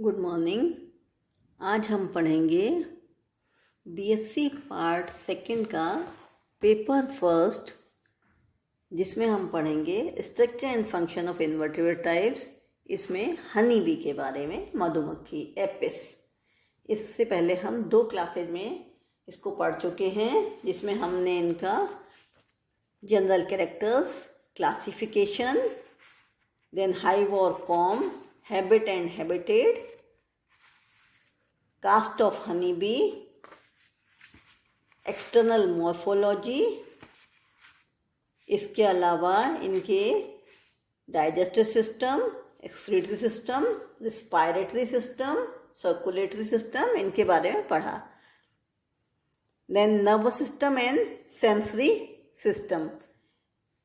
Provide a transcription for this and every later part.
Good morning. आज हम पढ़ेंगे बीएससी पार्ट सेकंड का पेपर फर्स्ट, जिसमें हम पढ़ेंगे structure and function of invertebrate types. इसमें हनी बी के बारे में, मधुमक्खी एपिस। इससे पहले हम 2 क्लासेज में इसको पढ़ चुके हैं, जिसमें हमने इनका general characters, classification, then hive और comb, habit and habitat, caste of honey bee, external morphology, इसके अलावा इनके digestive system, excretory system, respiratory system, circulatory system, इनके बारे में पढ़ा। Then nervous system and sensory system.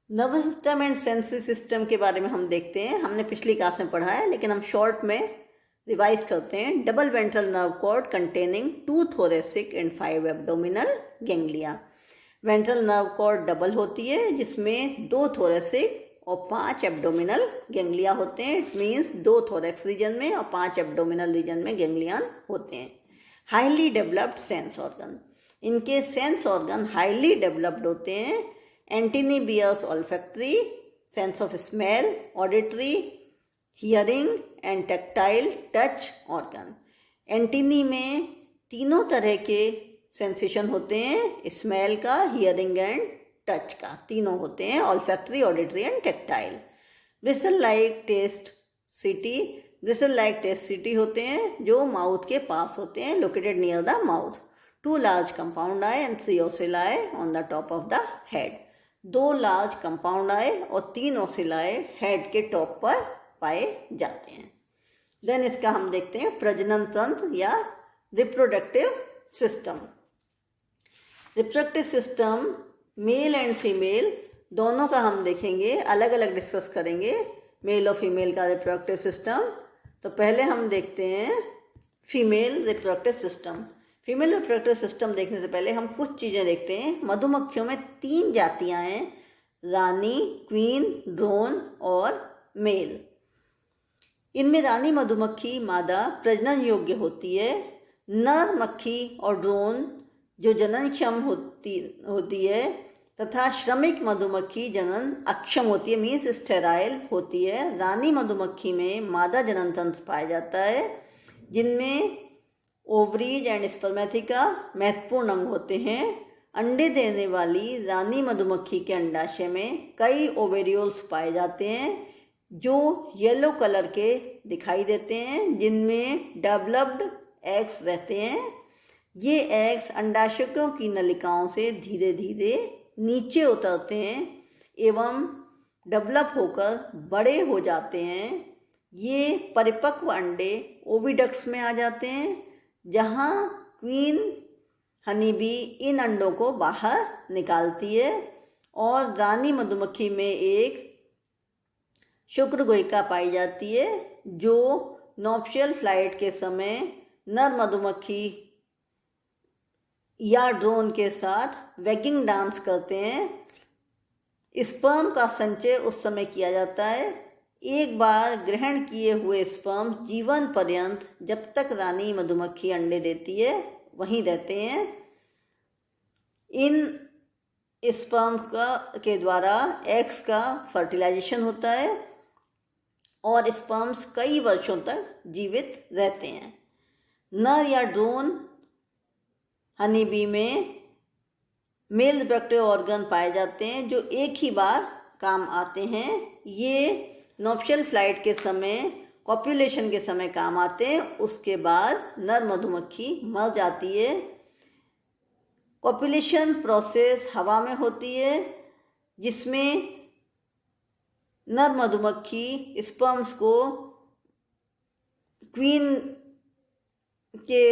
Nervous system and sensory system के बारे में हम देखते हैं, हमने पिछली क्लास में पढ़ा है, लेकिन हम शॉर्ट में रिवाइज करते हैं। Double ventral nerve cord containing 2 thoracic and 5 abdominal ganglia. Ventral nerve cord double होती है, जिसमें 2 thoracic और 5 एब्डोमिनल गैंग्लिया होते हैं। इट मीन्स 2 thorax रीजन में और 5 एब्डोमिनल रीजन में गैंग्लियन होते हैं। हाईली डेवलप्ड सेंस ऑर्गन, इनके सेंस ऑर्गन हाईली डेवलप्ड होते हैं। Antennae bears olfactory, sense of smell, auditory, hearing and tactile touch organ. Antennae में तीनों तरह के सेंसेशन होते हैं, स्मेल का, हियरिंग एंड टच का, तीनों होते हैं, olfactory, auditory and tactile. Bristle like taste setae, bristle like taste setae होते हैं जो माउथ के पास होते हैं, located near the mouth. 2 large compound eye and 3 ocelli on the top of the head। 2 large compound eye और 3 ocelli head के top पर पाए जाते हैं। देन इसका हम देखते हैं प्रजनन तंत्र या reproductive system. Reproductive system male and female दोनों का हम देखेंगे, अलग अलग डिस्कस करेंगे मेल और फीमेल का रिप्रोडक्टिव सिस्टम। तो पहले हम देखते हैं female reproductive system. Female reproductive system देखने से पहले हम कुछ चीज़ें देखते हैं। मधुमक्खियों में 3 जातियां हैं, रानी, क्वीन, ड्रोन और मेल। इनमें रानी मधुमक्खी मादा प्रजनन योग्य होती है। नर मक्खी और ड्रोन जो जननक्षम होती है, तथा श्रमिक मधुमक्खी जनन अक्षम होती है, मीन्स स्टेराइल होती है। रानी मधुमक्खी में मादा जनन तंत्र पाया जाता है, जिनमें ओवरीज एंड स्पर्मेथिका महत्वपूर्ण अंग होते हैं। अंडे देने वाली रानी मधुमक्खी के अंडाशय में कई ओवेरियोल्स पाए जाते हैं, जो येलो कलर के दिखाई देते हैं, जिनमें डेवलप्ड एग्स रहते हैं। ये एग्स अंडाशयों की नलिकाओं से धीरे धीरे नीचे उतरते हैं एवं डेवलप होकर बड़े हो जाते हैं। ये परिपक्व अंडे ओविडक्ट्स में आ जाते हैं, जहाँ क्वीन हनी बी इन अंडों को बाहर निकालती है और रानी मधुमक्खी में एक शुक्रगोयिका पाई जाती है, जो नॉप्शियल फ्लाइट के समय नर मधुमक्खी या ड्रोन के साथ वैगिंग डांस करते हैं। स्पर्म का संचय उस समय किया जाता है। एक बार ग्रहण किए हुए स्पर्म जीवन पर्यंत, जब तक रानी मधुमक्खी अंडे देती है, वहीं रहते हैं। इन स्पर्म के द्वारा एग्स का फर्टिलाइजेशन होता है और स्पर्म्स कई वर्षों तक जीवित रहते हैं। नर या ड्रोन हनी बी में मेल रिप्रोडक्टिव ऑर्गन पाए जाते हैं, जो एक ही बार काम आते हैं। ये नॉप्शियल फ्लाइट के समय, कॉप्यूलेशन के समय काम आते हैं। उसके बाद नर मधुमक्खी मर जाती है। कॉप्यूलेशन प्रोसेस हवा में होती है, जिसमें नर मधुमक्खी स्पर्म्स को क्वीन के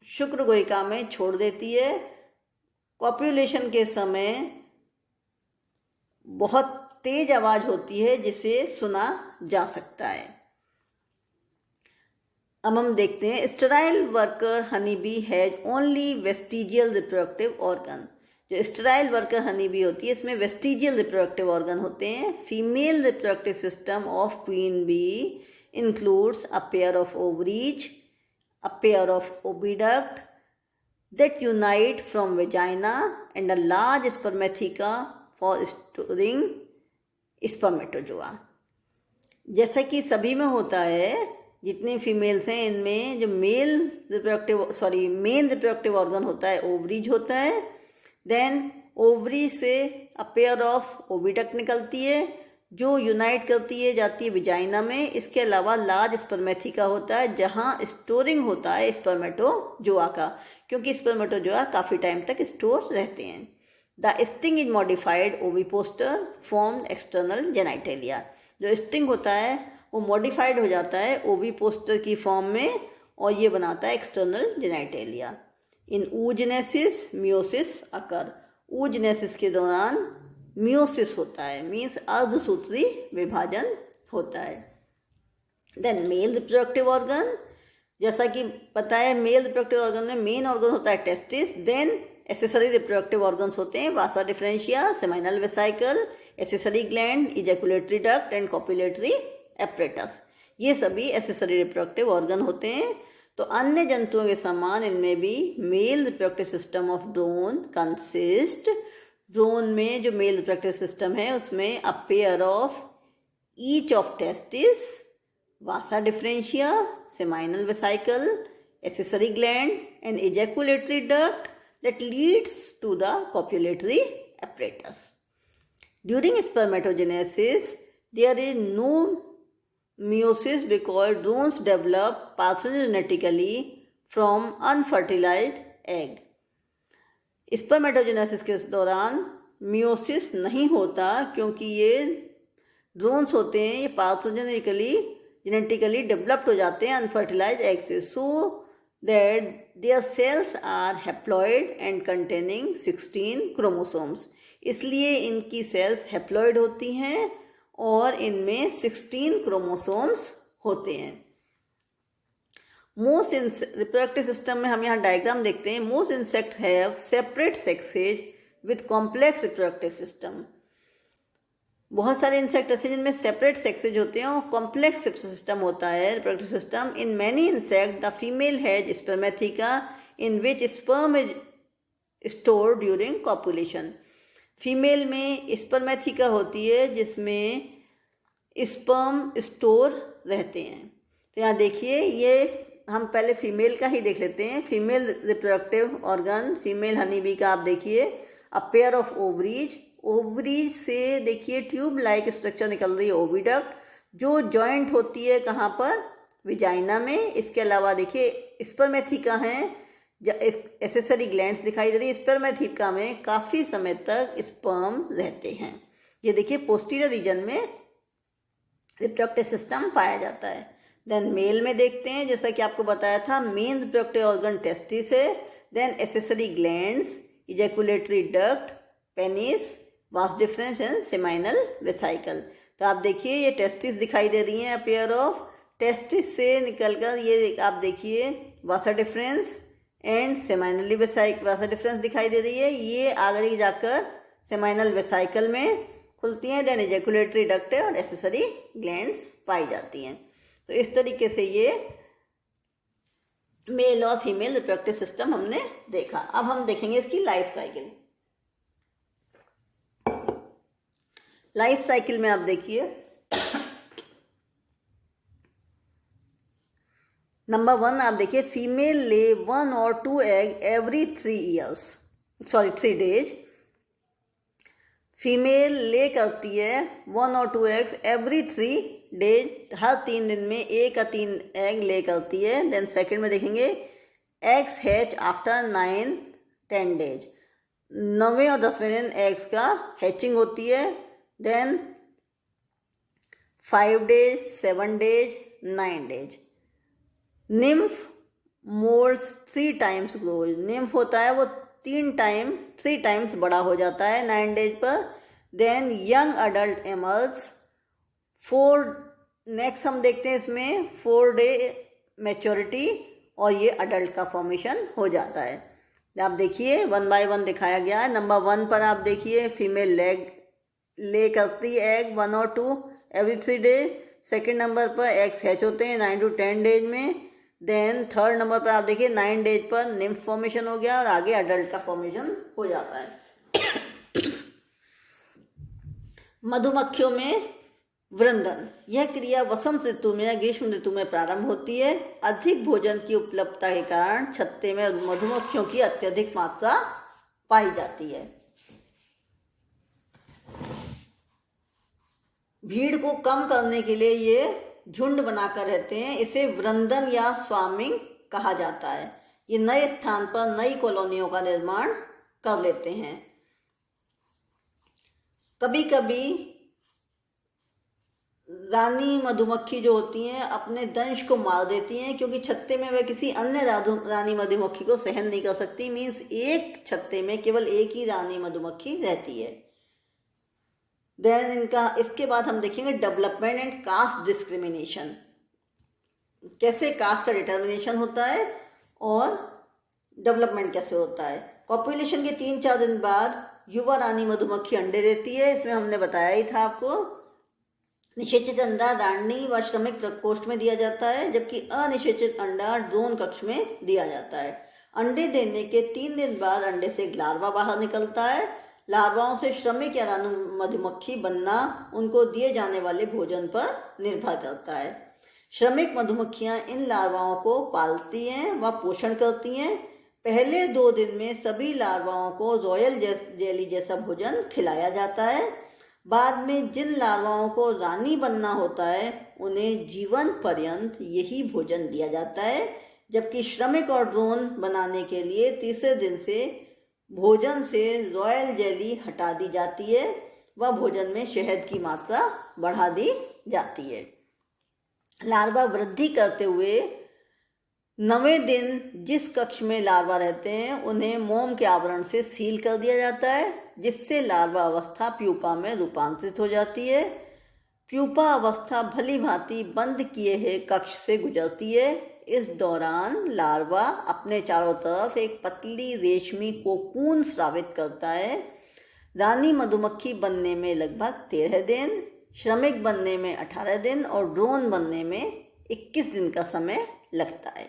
शुक्रगोयिका में छोड़ देती है। कॉप्यूलेशन के समय बहुत तेज आवाज़ होती है, जिसे सुना जा सकता है। अब हम देखते हैं sterile worker honey bee has only vestigial reproductive organ. जो स्टेराइल वर्कर हनी बी होती है, इसमें वेस्टिजियल रिप्रोडक्टिव ऑर्गन होते हैं। Female reproductive system of queen bee includes a pair of ovaries, a pair of oviduct that unite from vagina and a large spermatheca for storing spermatozoa. जैसा कि सभी में होता है, जितनी फीमेल्स हैं इनमें जो मेन रिप्रोडक्टिव ऑर्गन होता है ओवरीज होता है. देन ओवरी से अ पेयर ऑफ ओविडक्ट निकलती है जो यूनाइट करती है जाती है विजाइना में. इसके अलावा लार्ज स्पर्मेथिका होता है जहाँ स्टोरिंग होता है स्पर्मेटोजोआ का, क्योंकि स्पर्मेटोजोआ काफ़ी टाइम तक स्टोर रहते हैं. The sting is modified ovipositor form external genitalia. जो स्टिंग होता है वो मॉडिफाइड हो जाता है ओविपोस्टर की फॉर्म में और ये बनाता है एक्सटर्नल जेनाइटेलिया. इन oogenesis मियोसिस अकर. oogenesis के दौरान मियोसिस होता है, मीन्स अर्धसूत्री विभाजन होता है. देन मेल रिप्रोडक्टिव ऑर्गन, जैसा कि पता है मेल रिप्रोडक्टिव ऑर्गन में मेन ऑर्गन होता है testis. Then accessory reproductive organs होते हैं vasa deferentia, seminal vesicle, accessory gland, ejaculatory duct and copulatory apparatus. ये सभी एसेसरी रिप्रोडक्टिव ऑर्गन होते हैं. तो अन्य जंतुओं के समान इनमें भी male reproductive system of drone consist. Drone में जो मेल रिप्रोडक्टिव सिस्टम है उसमें a pair of each of testis, Vasa deferentia, seminal vesicle, accessory gland and ejaculatory duct that leads to the copulatory apparatus. During spermatogenesis, there is no meiosis because drones develop parthenogenetically from unfertilized egg. Spermatogenesis के दौरान meiosis नहीं होता क्योंकि ये drones होते हैं, ये genetically developed हो जाते हैं अनफर्टिलाइज एग से. सो that their cells are haploid and containing 16 chromosomes. इसलिए इनकी सेल्स हैप्लॉइड होती हैं और इनमें 16 क्रोमोसोम्स होते हैं. मोस्ट रिप्रोडक्टिव सिस्टम में हम यहाँ डायग्राम देखते हैं. Most insect have separate sexes with complex reproductive system. बहुत सारे इंसेक्ट ऐसे जिनमें सेपरेट सेक्सेज होते हैं और कॉम्प्लेक्स सिस्टम होता है reproductive system. In many insect the female has spermatheca in which sperm is store during copulation. Female में स्पर्मेथिका होती है जिसमें स्पर्म स्टोर रहते हैं. तो यहाँ देखिए, ये हम पहले फीमेल का ही देख लेते हैं. Female reproductive organ female honey bee का आप देखिए, a pair of ovaries. Ovaries से देखिए ट्यूब लाइक स्ट्रक्चर निकल रही है ओविडक्ट, जो जॉइंट होती है कहाँ पर, विजाइना में. इसके अलावा देखिए स्पर्मेथिका हैं, एसेसरी ग्लैंड्स दिखाई दे रही है. स्पर्मेथिका में काफ़ी समय तक स्पर्म रहते हैं. ये देखिए पोस्टीरियर रीजन में रिप्रोडक्टिव सिस्टम पाया जाता है. देन मेल में देखते हैं, जैसा कि आपको बताया था मेन रिप्रोडक्टिव ऑर्गन टेस्टिस है. Then accessory glands, ejaculatory duct, penis, vas deferens and seminal vesicle. तो आप देखिए ये टेस्टिस दिखाई दे रही हैं. पेयर ऑफ टेस्टिस से निकलकर ये आप देखिए वासा डिफरेंस एंड सेमाइनली वासा डिफरेंस दिखाई दे रही है. ये आगे जाकर सेमाइनल वेसाइकल में खुलती हैं. देन इजैकुलेटरी डक्ट और एसेसरी ग्लैंड्स पाई जाती हैं. तो इस तरीके से ये मेल और फीमेल रिप्रोडक्टिव सिस्टम हमने देखा. अब हम देखेंगे इसकी लाइफ साइकिल. लाइफ साइकिल में आप देखिए नंबर 1 आप देखिए, फीमेल ले 1 or 2 egg every 3 days. Female ले करती है 1 or 2 एग्स एवरी 3 डेज. हर 3 दिन में 1 या 3 एग ले करती है. देन सेकंड में देखेंगे एग्स हैच आफ्टर 9-10 डेज. 9वें और 10वें दिन एग्स का हैचिंग होती है. Then 5 days, 7 days, 9 days. Nymph moults 3 times grows. Nymph होता है वो 3 times बड़ा हो जाता है 9 days पर. Then young adult emerge 4. Next हम देखते हैं इसमें 4 day मैच्योरिटी और ये अडल्ट का फॉर्मेशन हो जाता है. आप देखिए 1 by 1 दिखाया गया है. नंबर 1 पर आप देखिए फीमेल ले करती है egg 1 or 2 every 3 days. Second number पर एग्स हैच होते हैं 9 to 10 डेज में। देन थर्ड नंबर पर आप देखिए 9 डेज पर निम्फ फॉर्मेशन हो गया और आगे अडल्ट का फॉर्मेशन हो जाता है। मधुमक्खियों में वृंदन, यह क्रिया वसंत ऋतु में या ग्रीष्म ऋतु में प्रारंभ होती है। अधिक भोजन की उपलब्धता के कारण छत्ते में मधुमक्खियों की अत्यधिक मात्रा पाई जाती है। भीड़ को कम करने के लिए ये झुंड बनाकर रहते हैं। इसे वृंदन या स्वार्मिंग कहा जाता है। ये नए स्थान पर नई कॉलोनियों का निर्माण कर लेते हैं। कभी कभी रानी मधुमक्खी जो होती हैं अपने दंश को मार देती हैं, क्योंकि छत्ते में वह किसी अन्य रानी मधुमक्खी को सहन नहीं कर सकती। मीन्स एक छत्ते में केवल एक ही रानी मधुमक्खी रहती है। देन इसके बाद हम देखेंगे डेवलपमेंट एंड कास्ट डिस्क्रिमिनेशन, कैसे कास्ट का डिटर्मिनेशन होता है और डेवलपमेंट कैसे होता है। पॉपुलेशन के 3-4 दिन बाद युवा रानी मधुमक्खी अंडे देती है। इसमें हमने बताया ही था आपको। निषेचित अंडा रानी व श्रमिक प्रकोष्ठ में दिया जाता है, जबकि अनिषेचित अंडा ड्रोन कक्ष में दिया जाता है। अंडे देने के 3 दिन बाद अंडे से एक लार्वा बाहर निकलता है। लार्वाओं से श्रमिक या रानी मधुमक्खी बनना उनको दिए जाने वाले भोजन पर निर्भर करता है। श्रमिक मधुमक्खियां इन लार्वाओं को पालती हैं व पोषण करती हैं। पहले 2 दिन में सभी लार्वाओं को रॉयल जेली जैसा भोजन खिलाया जाता है। बाद में जिन लार्वाओं को रानी बनना होता है उन्हें जीवन पर्यंत यही भोजन दिया जाता है, जबकि श्रमिक और ड्रोन बनाने के लिए तीसरे दिन से भोजन से रॉयल जेली हटा दी जाती है व भोजन में शहद की मात्रा बढ़ा दी जाती है। लार्वा वृद्धि करते हुए 9वें दिन जिस कक्ष में लार्वा रहते हैं उन्हें मोम के आवरण से सील कर दिया जाता है, जिससे लार्वा अवस्था प्यूपा में रूपांतरित हो जाती है। प्यूपा अवस्था भली भांति बंद किए हुए कक्ष से गुजरती है। इस दौरान लार्वा अपने चारों तरफ एक पतली रेशमी कोकून स्रावित करता है। रानी मधुमक्खी बनने में लगभग 13 दिन, श्रमिक बनने में 18 दिन और ड्रोन बनने में 21 दिन का समय लगता है।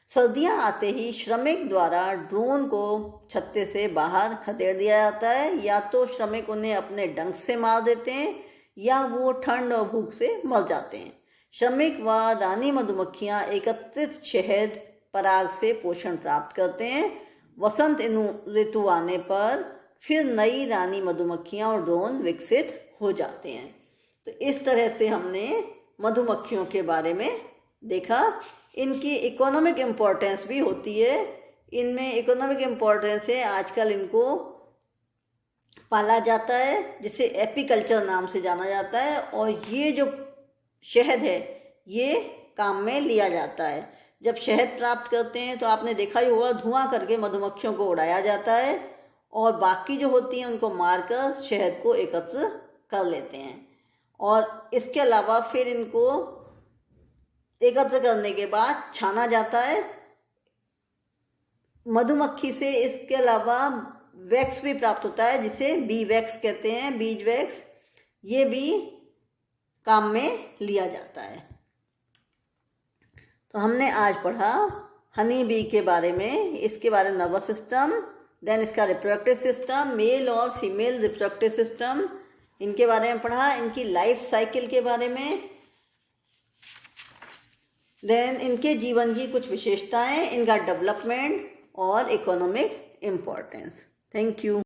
सर्दियां आते ही श्रमिक द्वारा ड्रोन को छत्ते से बाहर खदेड़ दिया जाता है। या तो श्रमिक उन्हें अपने डंक से मार देते हैं या वो ठंड और भूख से मर जाते हैं। श्रमिक व रानी मधुमक्खियां एकत्रित शहद पराग से पोषण प्राप्त करते हैं। वसंत ऋतु आने पर फिर नई रानी मधुमक्खियां और ड्रोन विकसित हो जाते हैं। तो इस तरह से हमने मधुमक्खियों के बारे में देखा। इनकी इकोनॉमिक इम्पोर्टेंस भी होती है। इनमें इकोनॉमिक इम्पोर्टेंस है, आजकल इनको पाला जाता है जिसे एपीकल्चर नाम से जाना जाता है, और ये जो शहद है ये काम में लिया जाता है। जब शहद प्राप्त करते हैं तो आपने देखा ही होगा धुआं करके मधुमक्खियों को उड़ाया जाता है और बाकी जो होती हैं उनको मारकर शहद को एकत्र कर लेते हैं। और इसके अलावा फिर इनको एकत्र करने के बाद छाना जाता है मधुमक्खी से। इसके अलावा वैक्स भी प्राप्त होता है जिसे बी वैक्स कहते हैं, बीज वैक्स, ये भी काम में लिया जाता है। तो हमने आज पढ़ा हनी बी के बारे में, इसके बारे में नर्वस सिस्टम, देन इसका रिप्रोडक्टिव सिस्टम, मेल और फीमेल रिप्रोडक्टिव सिस्टम, इनके बारे में पढ़ा, इनकी लाइफ साइकिल के बारे में, देन इनके जीवन की कुछ विशेषताएं, इनका डेवलपमेंट और इकोनॉमिक इम्पोर्टेंस। Thank you.